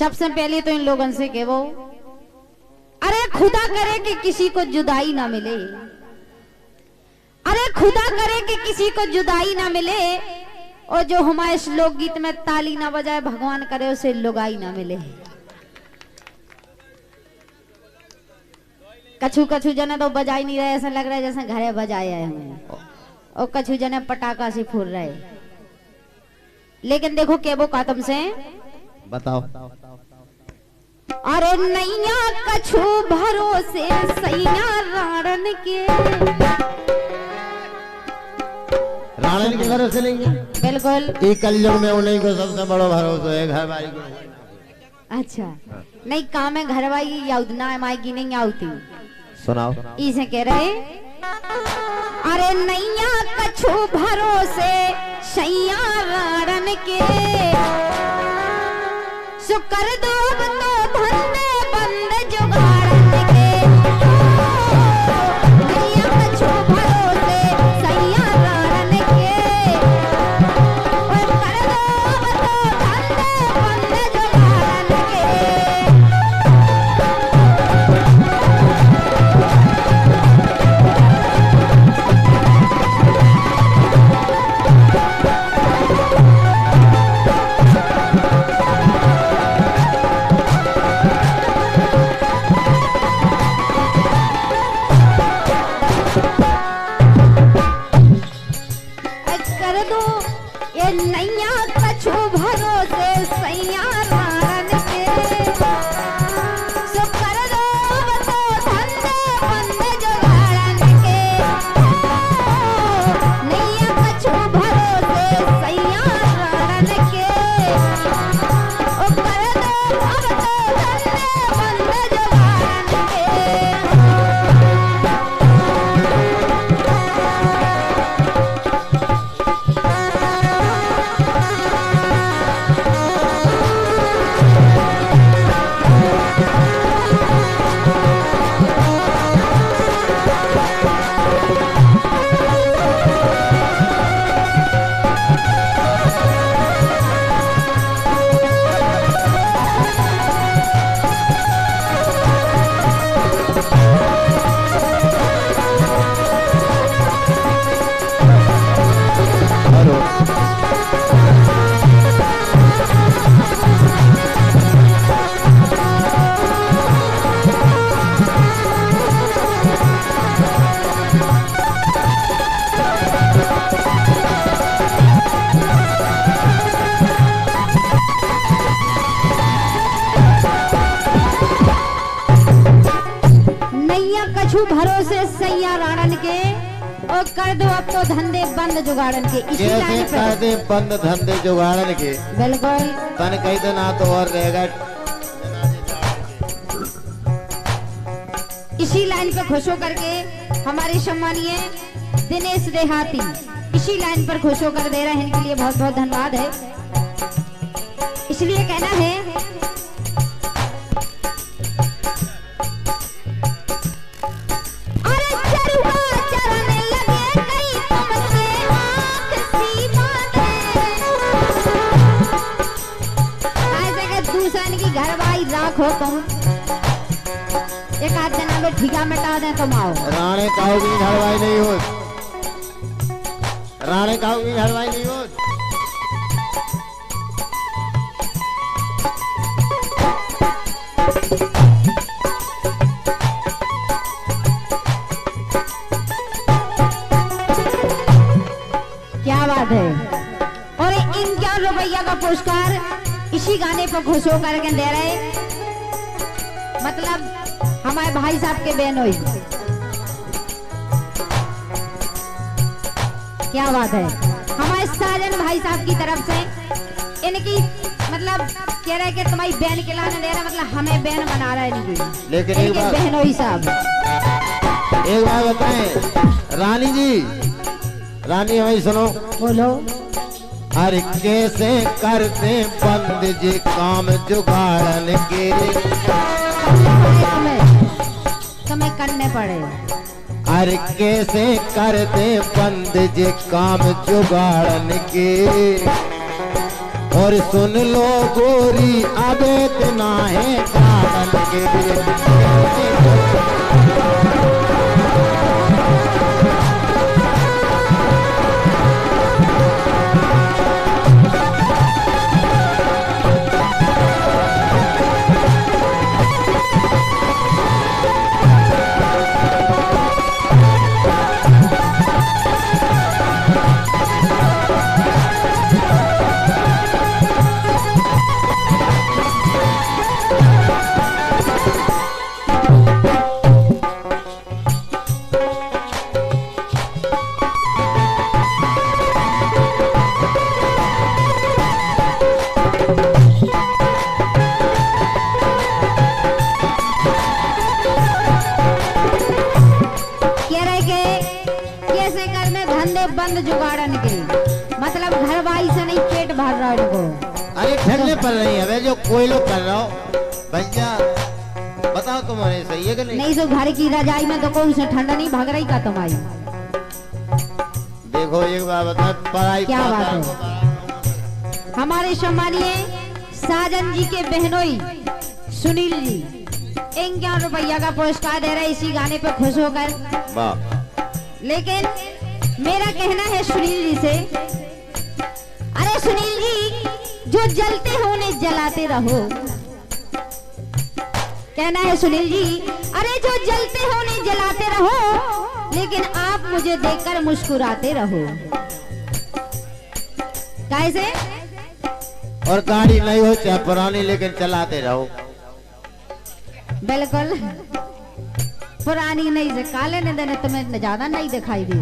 सबसे पहले तो इन लोगों से कहो, अरे खुदा करे कि किसी को जुदाई ना मिले, अरे खुदा करे कि किसी को जुदाई ना मिले, और जो हमारे इस लोकगीत में ताली ना बजाए भगवान करे उसे लुगाई ना मिले। कछु कछु जने तो बजाई नहीं रहे, ऐसा लग रहा है जैसे घरे बजाए आए हमें, और कछु जने पटाखा से फूल रहे। लेकिन देखो क्या वो का तुमसे बताओ। अरे नैया कछु भरोसे सैया राणन के, राणन के भरोसे नहीं है। बिल्कुल एक कलयुग में उन्हीं को सबसे बड़ा भरोसा है, घर वाली को। अच्छा नहीं, काम है घर वाली या उतना है माई की नहीं आती। सुनाओ। इसे कह रहे, अरे नैया कछु भरोसे सैया राणन के, सो कर दो तो धंधे बंद जुगाड़न के। नैया कछु भरोसे सैया राणन के, और कर दो तो धंधे बंद जुगाड़न के। नैया कछु भरोसे सैया राणन के, सो कर दो तो धंधे बंद जुगाड़न के। नैया कछु भरोसे सैया राणन के, ओ कर दो तो धंधे बंद जुगाड़न के। कछु भरोसे सैया राणन के, और कर दो अब तो धंधे बंद जुगाड़न के। इसी लाइन पे कर दे बंद धंधे जुगाड़न के। बिल्कुल तन कही तो ना तो और रहेगा। इसी लाइन पे खुश होकर के हमारे सम्मानीय दिनेश देहाती इसी लाइन पर खुश होकर दे रहे हैं, इनके लिए बहुत बहुत धन्यवाद है। इसलिए कहना है, हो तुम एक आध जना में ठीका मिटा दे तुम आओ। राणे काऊ की हलवाई नहीं हो, राणे काऊ की हलवाई नहीं हो। क्या बात है। और इनका रुपया का पुरस्कार इसी गाने पर खुश होकर के दे रहे, मतलब हमारे भाई साहब के बहनोई। क्या बात है। हमारे साजन भाई साहब की तरफ से इनकी मतलब कह रहे कि तुम्हारी बहन के लाने दे रहा, मतलब हमें बहन बना रहा है इनकी। लेकिन एक बात बहनोई साहब, एक बात बताएं रानी जी, रानी हमें सुनो। बोलो। हर कैसे करते बंद जी काम जुगाड़न के, तुम्हें करने पड़े। हर कैसे करते बंद जी काम जुगाड़न के, और सुन लो गोरी अब इतना है कागल के बंद जुगाड़न के मतलब घर भाई से नहीं पेट भर रहा इनको। अरे ठंडे पड़ रही है जो कोई लोग कर रहा हो भैया बताओ तुम्हारे सही है कि नहीं? नहीं तो घर की रजाई में तो कोई से ठंडा नहीं भाग रही का तुम्हारी। देखो एक बार बता पढ़ाई क्या बात है। हमारे सम्मानीय साजन जी के बहनोई सुनील जी 51 रुपया का पुरस्कार दे रहे इसी गाने पे खुश होकर। लेकिन मेरा कहना है सुनील जी से, अरे सुनील जी जो जलते हो उन्हें जलाते रहो। कहना है सुनील जी, अरे जो जलते हो उन्हें जलाते रहो, लेकिन आप मुझे देखकर मुस्कुराते रहो। कैसे? और गाड़ी नहीं हो चाहे पुरानी लेकिन चलाते रहो। बिल्कुल पुरानी नहीं से काले ने देने तुम्हें ज्यादा नहीं दिखाई दी।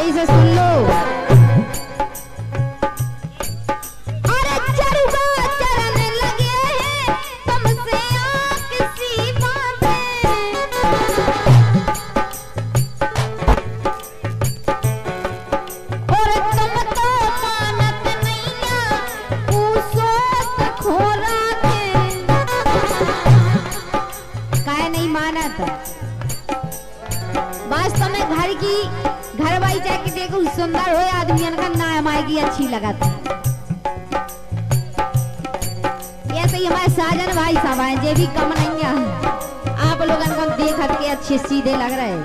ऐसे सुन लो, अरे चरवा चरन लगे हैं तुमसे किसी बातें। और तुम तो मानत नहीं पूछो खोरा के। काहे नहीं मानत? वास्तव में घर भाई चाहे कि देखो सुंदर हो आदमियन का नाम आएगी अच्छी लगत। ऐसे ही हमारे साजन भाई साहब हैं जे भी कम नहीं है। आप लोगन को देख के अच्छे सीधे लग रहे हैं।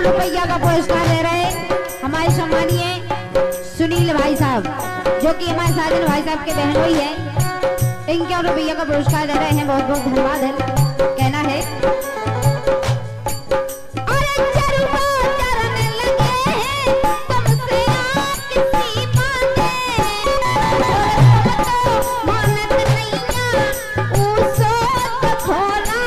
रुपया का पुरस्कार दे रहे हमारे सम्मानीय सुनील भाई साहब, जो कि हमारे साजन भाई साहब के बहनोई है। 51 रुपया का पुरस्कार दे रहे हैं। बहुत बहुत धन्यवाद है। कहना है, अरे चरवा चरन लगे हैं तुमसे किसी बातें। मानत नहीं उसो खोला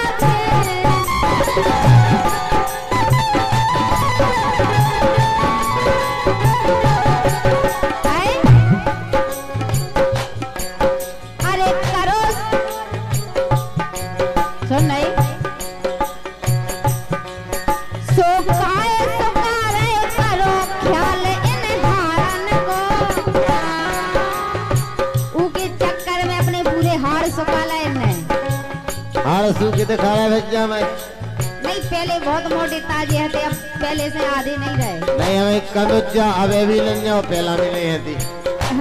सूखे तो खाया भेजा मैं नहीं। पहले बहुत मोटे ताजे थे, अब पहले से आधे नहीं रहे। नहीं हमें कनुजा अबे भी नहीं हो पहला भी नहीं थी।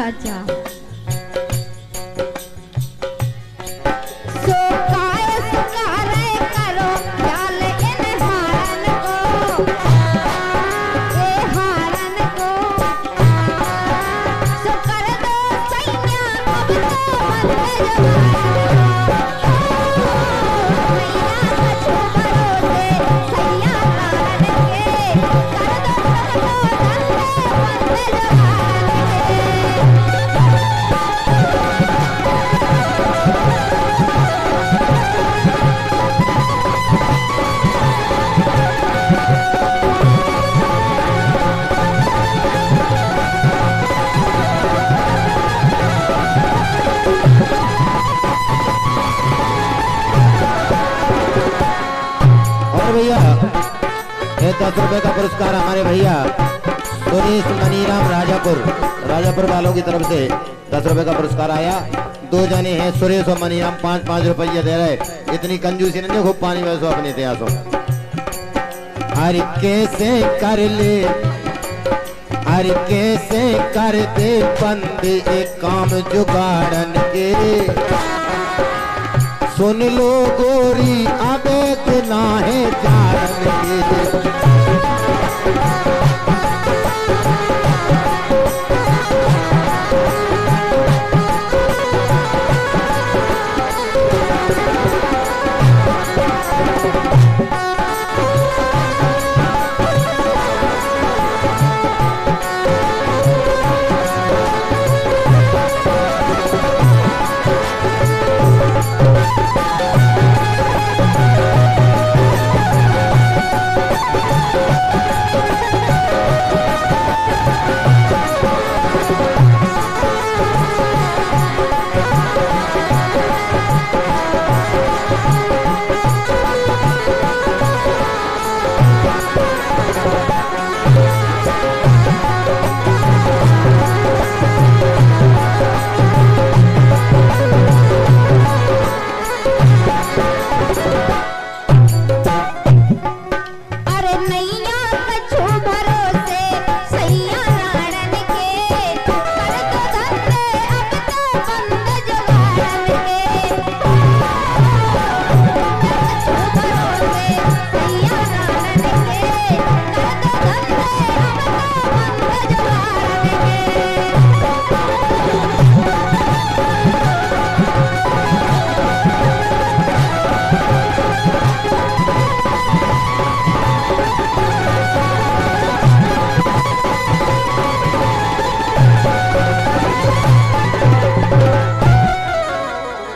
अच्छा 10 रुपए का पुरस्कार हमारे भैया सुरेश मनीराम राजापुर वालों की तरफ से 10 रुपए का पुरस्कार आया। 2 जने हैं सुरेश और मनीराम 5-5 रुपया दे रहे। इतनी कंजूसी नहीं देखो, पानी वैसो अपने इतिहासों हर कैसे कर ले, हर कैसे कर दे बंद एक काम जुगाड़न के। सुन लो गोरी अबे इतना है जान के।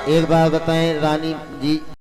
एक बार बताएं रानी जी।